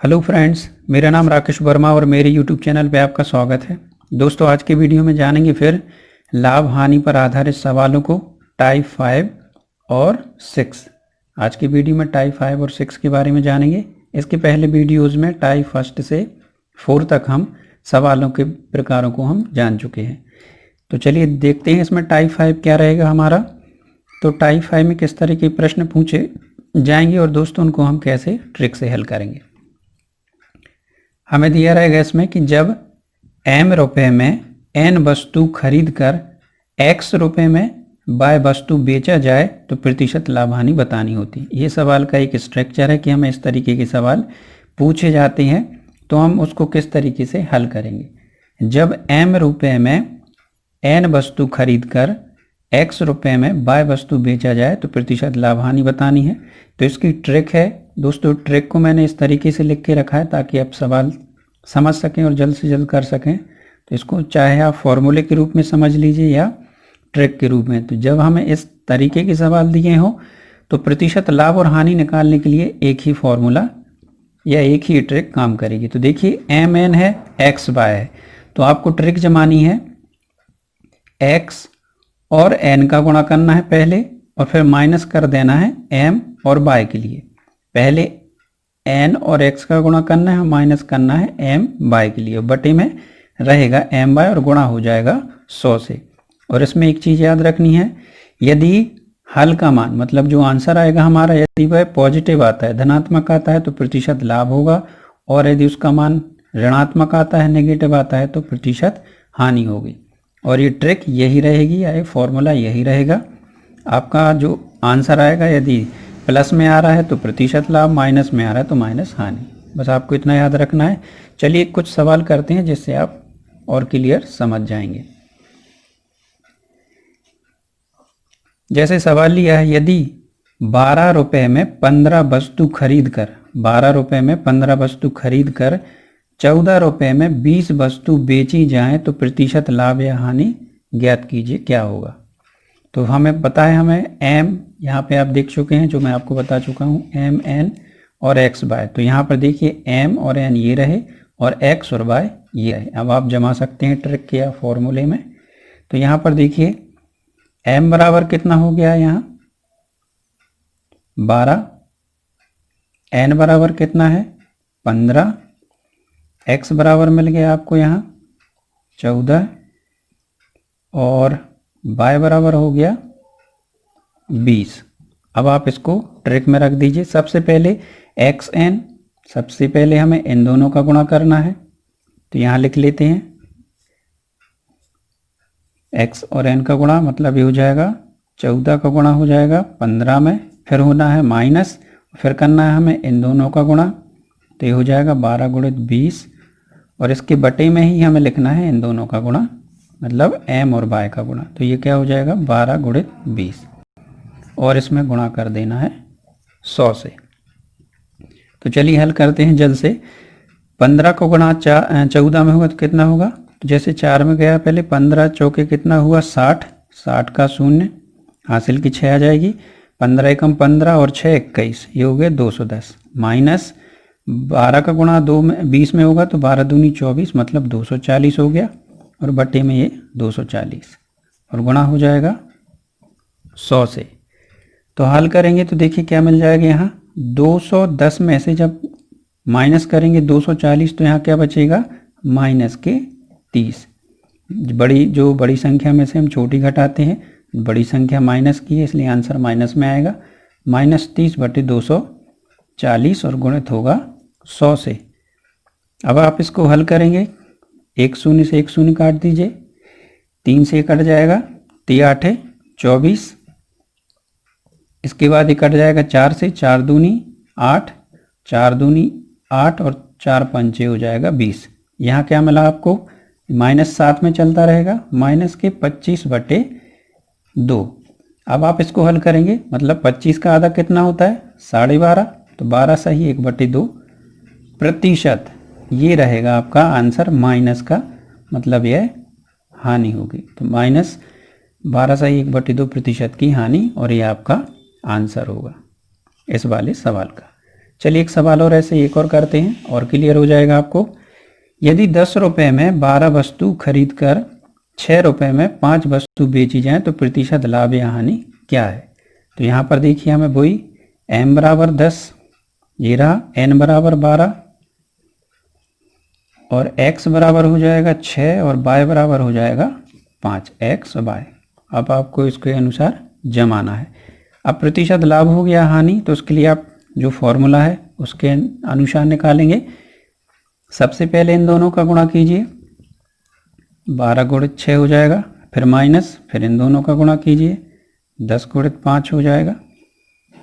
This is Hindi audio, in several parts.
हेलो फ्रेंड्स, मेरा नाम राकेश वर्मा और मेरे यूट्यूब चैनल पे आपका स्वागत है। दोस्तों, आज के वीडियो में जानेंगे फिर लाभ हानि पर आधारित सवालों को टाइप 5 और 6। आज की वीडियो में टाइप 5 और 6 के बारे में जानेंगे। इसके पहले वीडियोज़ में टाइप 1 से 4 तक हम सवालों के प्रकारों को हम जान चुके हैं। तो चलिए देखते हैं इसमें टाइप 5 क्या रहेगा हमारा। तो टाइप 5 में किस तरह के प्रश्न पूछे जाएंगे और दोस्तों उनको हम कैसे ट्रिक से हल करेंगे। हमें दिया रहेगा इसमें कि जब m रुपए में n वस्तु खरीद कर x रुपए में y वस्तु बेचा जाए तो प्रतिशत लाभ हानि बतानी होती है। ये सवाल का एक स्ट्रक्चर है कि हमें इस तरीके के सवाल पूछे जाते हैं तो हम उसको किस तरीके से हल करेंगे। जब m रुपए में n वस्तु खरीद कर x रुपए में y वस्तु बेचा जाए तो प्रतिशत लाभ हानि बतानी है। तो इसकी ट्रिक है दोस्तों, ट्रिक को मैंने इस तरीके से लिख के रखा है ताकि आप सवाल समझ सकें और जल्द से जल्द कर सकें। तो इसको चाहे आप फॉर्मूले के रूप में समझ लीजिए या ट्रिक के रूप में। तो जब हमें इस तरीके के सवाल दिए हों तो प्रतिशत लाभ और हानि निकालने के लिए एक ही फॉर्मूला या एक ही ट्रिक काम करेगी। तो देखिए mn है, x y है, तो आपको ट्रिक जमानी है x और n का गुणा करना है पहले और फिर माइनस कर देना है m और y के लिए। पहले n और x का गुणा करना है, माइनस करना है m y के लिए। बटे में रहेगा m y और गुणा हो जाएगा 100 से। और इसमें एक चीज़ याद रखनी है, यदि हल का मान मतलब जो आंसर आएगा हमारा यदि वह पॉजिटिव आता है, धनात्मक आता है तो प्रतिशत लाभ होगा, और यदि उसका मान ऋणात्मक आता है, नेगेटिव आता है तो प्रतिशत हानि होगी। और ये ट्रिक यही रहेगी या ये फॉर्मूला यही रहेगा। आपका जो आंसर आएगा यदि प्लस में आ रहा है तो प्रतिशत लाभ, माइनस में आ रहा है तो माइनस हानि। बस आपको इतना याद रखना है। चलिए कुछ सवाल करते हैं जिससे आप और क्लियर समझ जाएंगे। जैसे सवाल लिया है, यदि 12 रुपए में 15 वस्तु खरीद कर 12 रुपए में 15 वस्तु खरीद कर 14 रुपए में 20 वस्तु बेची जाए तो प्रतिशत लाभ या हानि ज्ञात कीजिए, क्या होगा। तो हमें पता है, हमें m यहाँ पे आप देख चुके हैं जो मैं आपको बता चुका हूँ, m n और x y। तो यहाँ पर देखिए m और n ये रहे और x और y ये रहे। अब आप जमा सकते हैं ट्रिक के या फॉर्मूले में। तो यहाँ पर देखिए m बराबर कितना हो गया यहाँ 12, n बराबर कितना है 15, x बराबर मिल गया आपको यहाँ 14 और y बराबर हो गया 20। अब आप इसको ट्रिक में रख दीजिए। सबसे पहले xn, सबसे पहले हमें इन दोनों का गुणा करना है। तो यहाँ लिख लेते हैं x और n का गुणा, मतलब ये हो जाएगा 14 का गुणा हो जाएगा 15 में, फिर होना है माइनस, फिर करना है हमें इन दोनों का गुणा। तो ये हो जाएगा 12 गुणित 20 और इसके बटे में ही हमें लिखना है इन दोनों का गुणा, मतलब m और y का गुणा। तो ये क्या हो जाएगा 12 गुणित 20 और इसमें गुणा कर देना है 100 से। तो चलिए हल करते हैं जल्द से। 15 को गुणा 14 में होगा तो कितना होगा, तो जैसे 4 में गया पहले, 15 चौके कितना हुआ 60, 60 का शून्य हासिल की 6 आ जाएगी, 15 एकम 15 और 6 21, ये हो गए 210, माइनस 12 का गुणा 2 में 20 में होगा तो 12 दूनी 24, मतलब 240 हो गया, और बटे में ये 240 और गुणा हो जाएगा 100 से। तो हल करेंगे तो देखिए क्या मिल जाएगा, यहाँ 210 में से जब माइनस करेंगे 240 तो यहाँ क्या बचेगा माइनस के 30। बड़ी संख्या में से हम छोटी घटाते हैं, बड़ी संख्या माइनस की है इसलिए आंसर माइनस में आएगा, माइनस 30 बटे 240 और गुणित होगा 100 से। अब आप इसको हल करेंगे, एक शून्य से एक शून्य काट दीजिए, 3 से कट जाएगा, 3 8 24, इसके बाद ये कट जाएगा 4 से, 4 दूनी 8, 4 दूनी 8 और 4 पंचे हो जाएगा 20। यहाँ क्या मिला आपको, माइनस 7 में चलता रहेगा, माइनस के 25 बटे 2। अब आप इसको हल करेंगे, मतलब 25 का आधा कितना होता है 12.5, तो 12 सही 1 बटे 2 प्रतिशत, ये रहेगा आपका आंसर माइनस का, मतलब यह हानि होगी। तो माइनस 12 सही 1 बटे 2 प्रतिशत की हानि, और ये आपका आंसर होगा इस वाले सवाल का। चलिए एक सवाल और ऐसे एक और करते हैं और क्लियर हो जाएगा आपको। यदि 10 रुपये में 12 वस्तु खरीद कर 6 रुपये में 5 वस्तु बेची जाए तो प्रतिशत लाभ या हानि क्या है। तो यहाँ पर देखिए हमें वही m बराबर 10, ये रहा n बराबर 12 और x बराबर हो जाएगा 6 और y बराबर हो जाएगा 5, x और y। अब आपको इसके अनुसार जमाना है। अब प्रतिशत लाभ हो गया हानि, तो उसके लिए आप जो फॉर्मूला है उसके अनुसार निकालेंगे। सबसे पहले इन दोनों का गुणा कीजिए, 12 गुणित 6 हो जाएगा, फिर माइनस, फिर इन दोनों का गुणा कीजिए, 10 गुणित 5 हो जाएगा,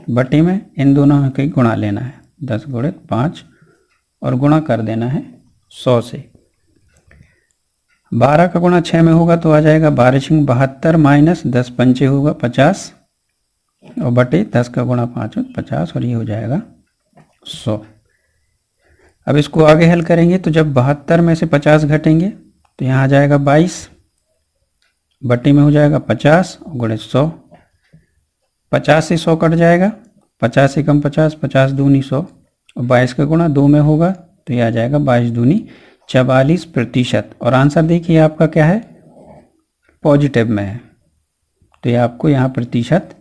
बटे में इन दोनों का गुणा लेना है, 10 गुणित 5 और गुणा कर देना है 100 से। 12 का गुणा 6 में होगा तो आ जाएगा 12 72 माइनस 10 पंचे होगा 50 और बटे 10 का गुणा 5 50 और ये हो जाएगा 100। अब इसको आगे हल करेंगे तो जब 72 में से 50 घटेंगे तो यहाँ आ जाएगा 22, बटे में हो जाएगा 50 और गुणित 100। 50 से 100 कट जाएगा, 50 से कम 50, 50 दूनी 100 और 22 का गुणा 2 में होगा तो ये आ जाएगा 22 दूनी 44%। और आंसर देखिए आपका क्या है, पॉजिटिव में है, तो ये आपको यहाँ प्रतिशत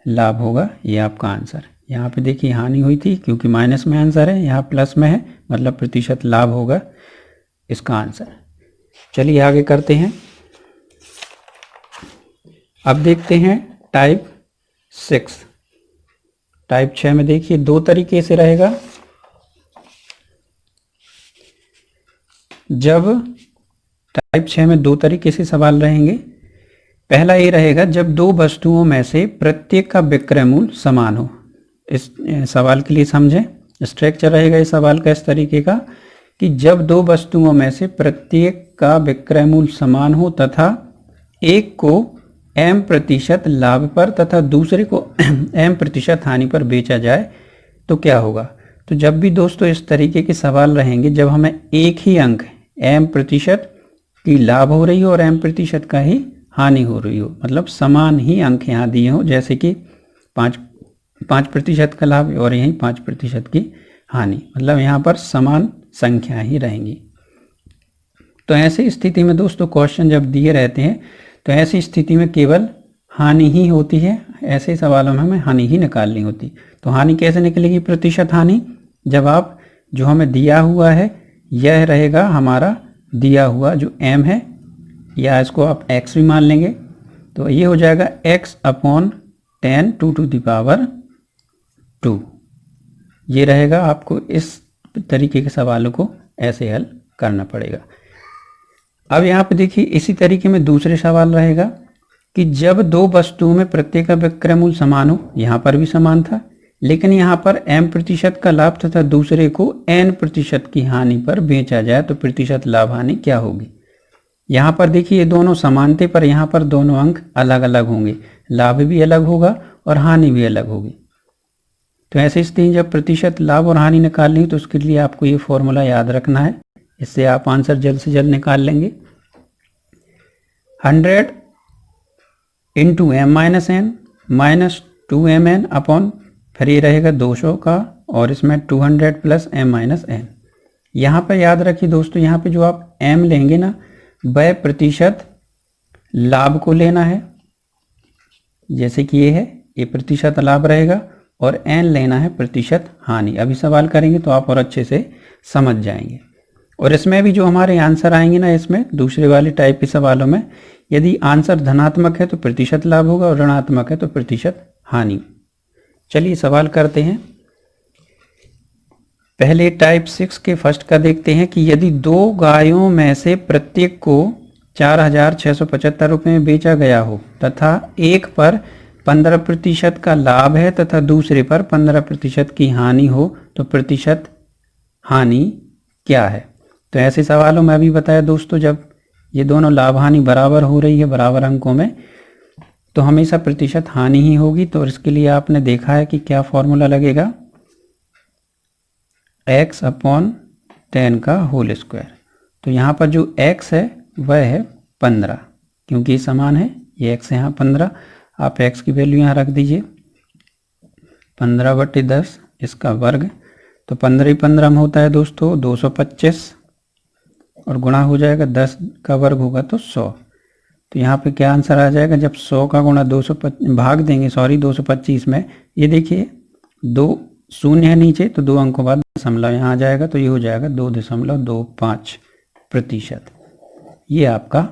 लाभ होगा, ये आपका आंसर। यहाँ पे देखिए हानि हुई थी क्योंकि माइनस में आंसर है, यहाँ प्लस में है, मतलब प्रतिशत लाभ होगा इसका आंसर। चलिए आगे करते हैं। अब देखते हैं टाइप 6। टाइप 6 में देखिए दो तरीके से रहेगा। जब टाइप 6 में दो तरीके से सवाल रहेंगे। पहला ये रहेगा जब दो वस्तुओं में से प्रत्येक का विक्रय मूल्य समान हो। इस सवाल के लिए समझें, स्ट्रक्चर रहेगा इस सवाल का इस तरीके का कि जब दो वस्तुओं में से प्रत्येक का विक्रय मूल्य समान हो तथा एक को m% लाभ पर तथा दूसरे को m% हानि पर बेचा जाए तो क्या होगा। तो जब भी दोस्तों इस तरीके के सवाल रहेंगे, जब हमें एक ही अंक m% की लाभ हो रही हो और m% का ही हानि हो रही हो, मतलब समान ही अंक यहाँ दिए हो, जैसे कि 5% का लाभ और यहीं 5% की हानि, मतलब यहाँ पर समान संख्या ही रहेंगी। तो ऐसी स्थिति में दोस्तों क्वेश्चन जब दिए रहते हैं तो ऐसी स्थिति में केवल हानि ही होती है। ऐसे सवालों में हमें हानि ही निकालनी होती। तो हानि कैसे निकलेगी, प्रतिशत हानि, जब आप जो हमें दिया हुआ है यह रहेगा हमारा दिया हुआ जो m है, या इसको आप x भी मान लेंगे, तो ये हो जाएगा x/10 2 ये रहेगा। आपको इस तरीके के सवालों को ऐसे हल करना पड़ेगा। अब यहाँ पे देखिए इसी तरीके में दूसरे सवाल रहेगा कि जब दो वस्तुओं में प्रत्येक का विक्रय मूल्य समान हो, यहाँ पर भी समान था, लेकिन यहाँ पर m% का लाभ तथा दूसरे को n% की हानि पर बेचा जाए तो प्रतिशत लाभ हानि क्या होगी। यहाँ पर देखिए ये दोनों समान थे, पर यहाँ पर दोनों अंक अलग अलग होंगे, लाभ भी अलग होगा और हानि भी अलग होगी। तो ऐसी स्थिति जब प्रतिशत लाभ और हानि निकालनी तो उसके लिए आपको ये फॉर्मूला याद रखना है, इससे आप आंसर जल्द से जल्द निकाल लेंगे। 100 into m-n minus 2mn upon, फिर ये रहेगा 200 का और इसमें 200 प्लस m-n। यहाँ पर याद रखिए दोस्तों, यहाँ पे जो आप m लेंगे ना, वह प्रतिशत लाभ को लेना है, जैसे कि ये है, ये प्रतिशत लाभ रहेगा, और n लेना है प्रतिशत हानि। अभी सवाल करेंगे तो आप और अच्छे से समझ जाएंगे। और इसमें भी जो हमारे आंसर आएंगे ना, इसमें दूसरे वाले टाइप के सवालों में यदि आंसर धनात्मक है तो प्रतिशत लाभ होगा और ऋणात्मक है तो प्रतिशत हानि। चलिए सवाल करते हैं। पहले टाइप 6 के फर्स्ट का देखते हैं कि यदि दो गायों में से प्रत्येक को 4,675 रुपये में बेचा गया हो तथा एक पर 15% का लाभ है तथा दूसरे पर 15% की हानि हो तो प्रतिशत हानि क्या है। तो ऐसे सवालों में अभी बताया दोस्तों, जब ये दोनों लाभ हानि बराबर हो रही है, बराबर अंकों में, तो हमेशा प्रतिशत हानि ही होगी। तो इसके लिए आपने देखा है कि क्या फॉर्मूला लगेगा, x/10 का होल स्क्वायर। तो यहाँ पर जो x है वह है 15, क्योंकि ये समान है, ये x है यहाँ 15, आप x की वैल्यू यहाँ रख दीजिए 15/10 इसका वर्ग तो 15 15 में होता है दोस्तों 225 और गुणा हो जाएगा 10 का वर्ग होगा तो 100। तो यहाँ पे क्या आंसर आ जाएगा, जब 100 का गुणा 225 भाग देंगे 225 में, ये देखिए 2 शून्य है नीचे तो 2 अंकों बाद दशमलव यहाँ आ जाएगा, तो ये हो जाएगा 2.25%। ये आपका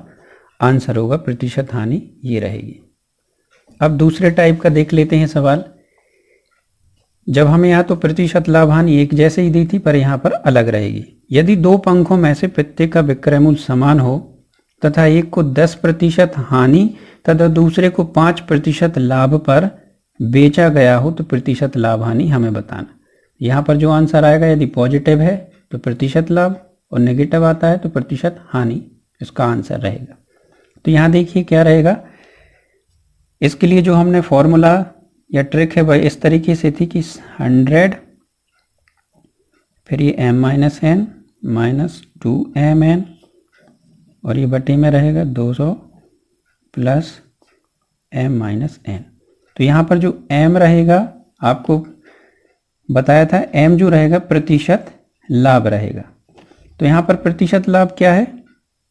आंसर होगा, प्रतिशत हानि ये रहेगी। अब दूसरे टाइप का देख लेते हैं सवाल। जब हमें यहाँ तो प्रतिशत लाभ हानि एक जैसे ही दी थी, पर यहाँ पर अलग रहेगी। यदि 2 पंखों में से प्रत्येक का विक्रय मूल्य समान हो तथा एक को 10% हानि तथा दूसरे को 5% लाभ पर बेचा गया हो तो प्रतिशत लाभ हानि हमें बताना। यहाँ पर जो आंसर आएगा, यदि पॉजिटिव है तो प्रतिशत लाभ और नेगेटिव आता है तो प्रतिशत हानि इसका आंसर रहेगा। तो यहाँ देखिए क्या रहेगा, इसके लिए जो हमने फॉर्मूला या ट्रिक है वह इस तरीके से थी कि 100 फिर ये m-n माइनस 2mn और ये बटे में रहेगा 200 प्लस m-n। तो यहाँ पर जो m रहेगा, आपको बताया था m जो रहेगा प्रतिशत लाभ रहेगा। तो यहाँ पर प्रतिशत लाभ क्या है,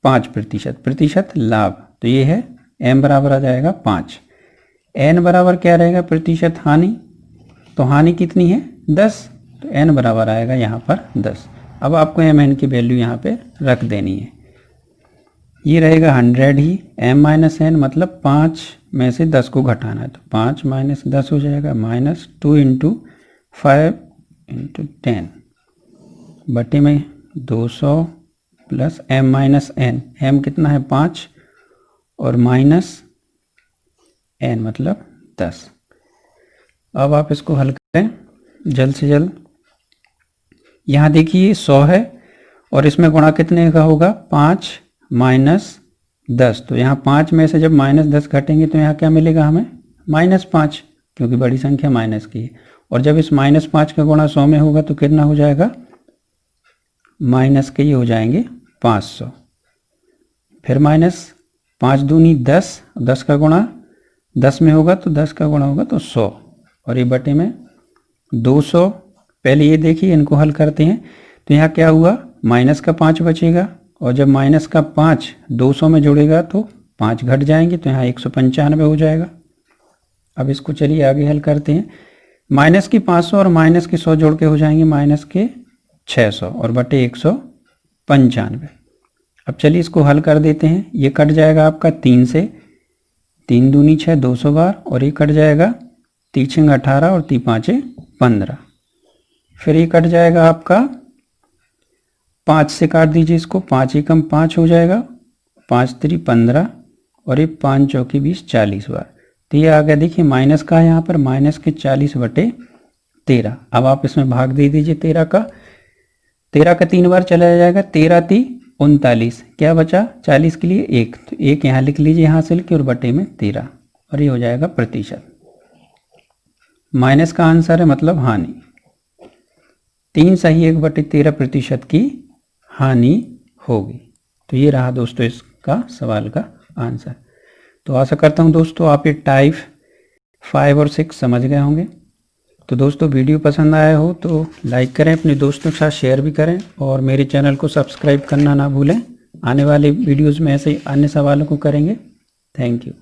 5%। प्रतिशत लाभ तो ये है m बराबर आ जाएगा 5। n बराबर क्या रहेगा, प्रतिशत हानि, तो हानि कितनी है 10, तो n बराबर आएगा यहाँ पर 10। अब आपको mn की वैल्यू यहाँ पे रख देनी है। ये रहेगा 100 ही, m-n मतलब 5 में से 10 को घटाना है, तो 5 माइनस 10 हो जाएगा माइनस 2 × 5 × 10 बटे में 200 प्लस m-n, m कितना है 5 और माइनस n मतलब 10। अब आप इसको हल करें जल्द से जल्द। यहाँ देखिए 100 है और इसमें गुणा कितने का होगा, 5 माइनस 10। तो यहाँ 5 में से जब माइनस 10 घटेंगे तो यहाँ क्या मिलेगा हमें, -5, क्योंकि बड़ी संख्या माइनस की है। और जब इस -5 का गुणा 100 में होगा तो कितना हो जाएगा, माइनस के ये हो जाएंगे 500। फिर -5 दूनी 10, 10 का गुणा 10 में होगा तो 10 का गुणा होगा तो 100 और ये बटे में 200। पहले ये देखिए, इनको हल करते हैं तो यहाँ क्या हुआ, माइनस का 5 बचेगा और जब माइनस का 5 200 में जुड़ेगा तो 5 घट जाएंगे, तो यहाँ 195 हो जाएगा। अब इसको चलिए आगे हल करते हैं। माइनस की 500 और माइनस के 100 जोड़ के हो जाएंगे माइनस के 600 और बटे 195। अब चलिए इसको हल कर देते हैं। ये कट जाएगा आपका 3 से, 3 दूनी 6 200 बार, और ये कट जाएगा 3 6 18 और 3 5 15। फिर ये कट जाएगा आपका 5 से काट दीजिए इसको, 5 एकम 5 हो जाएगा, 5 3 15 और ये 5 चौकी 20 40 बार। तो ये आ गया, देखिए माइनस का है यहाँ पर, माइनस के 40 बटे 13। अब आप इसमें भाग दे दीजिए 13 का 3 बार चला जाएगा, 13 3 39, क्या बचा 40 के लिए 1, तो 1 यहाँ लिख लीजिए यहाँ से लिख और बटे में 13 और ये हो जाएगा प्रतिशत। माइनस का आंसर है मतलब हानि, 3 सही 1/13% की हानि होगी। तो ये रहा दोस्तों इसका सवाल का आंसर। तो आशा करता हूँ दोस्तों आप ये टाइप 5 और 6 समझ गए होंगे। तो दोस्तों वीडियो पसंद आया हो तो लाइक करें, अपने दोस्तों के साथ शेयर भी करें और मेरे चैनल को सब्सक्राइब करना ना भूलें। आने वाले वीडियोस में ऐसे ही अन्य सवालों को करेंगे। Thank you.